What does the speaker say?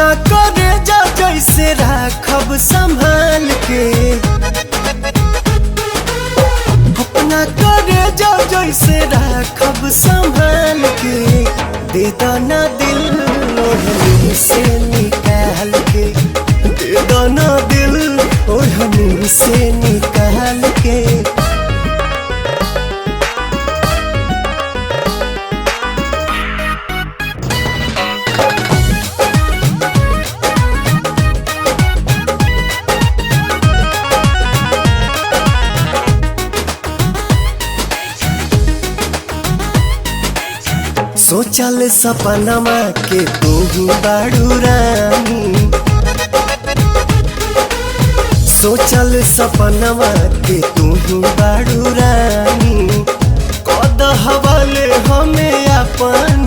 अपना करे जा जैसे राखब संभाल के, अपना करे जा जैसे राखब संभाल के। दे दाना दिल ओढ़नी से निकाल के, दे दाना दिल ओढ़नी से निकाल के। सोचल सपनमा के तू ही बाड़ू रानी, सोचल सपनमा के तू ही बाड़ू रानी। कद हवाले हमें अपन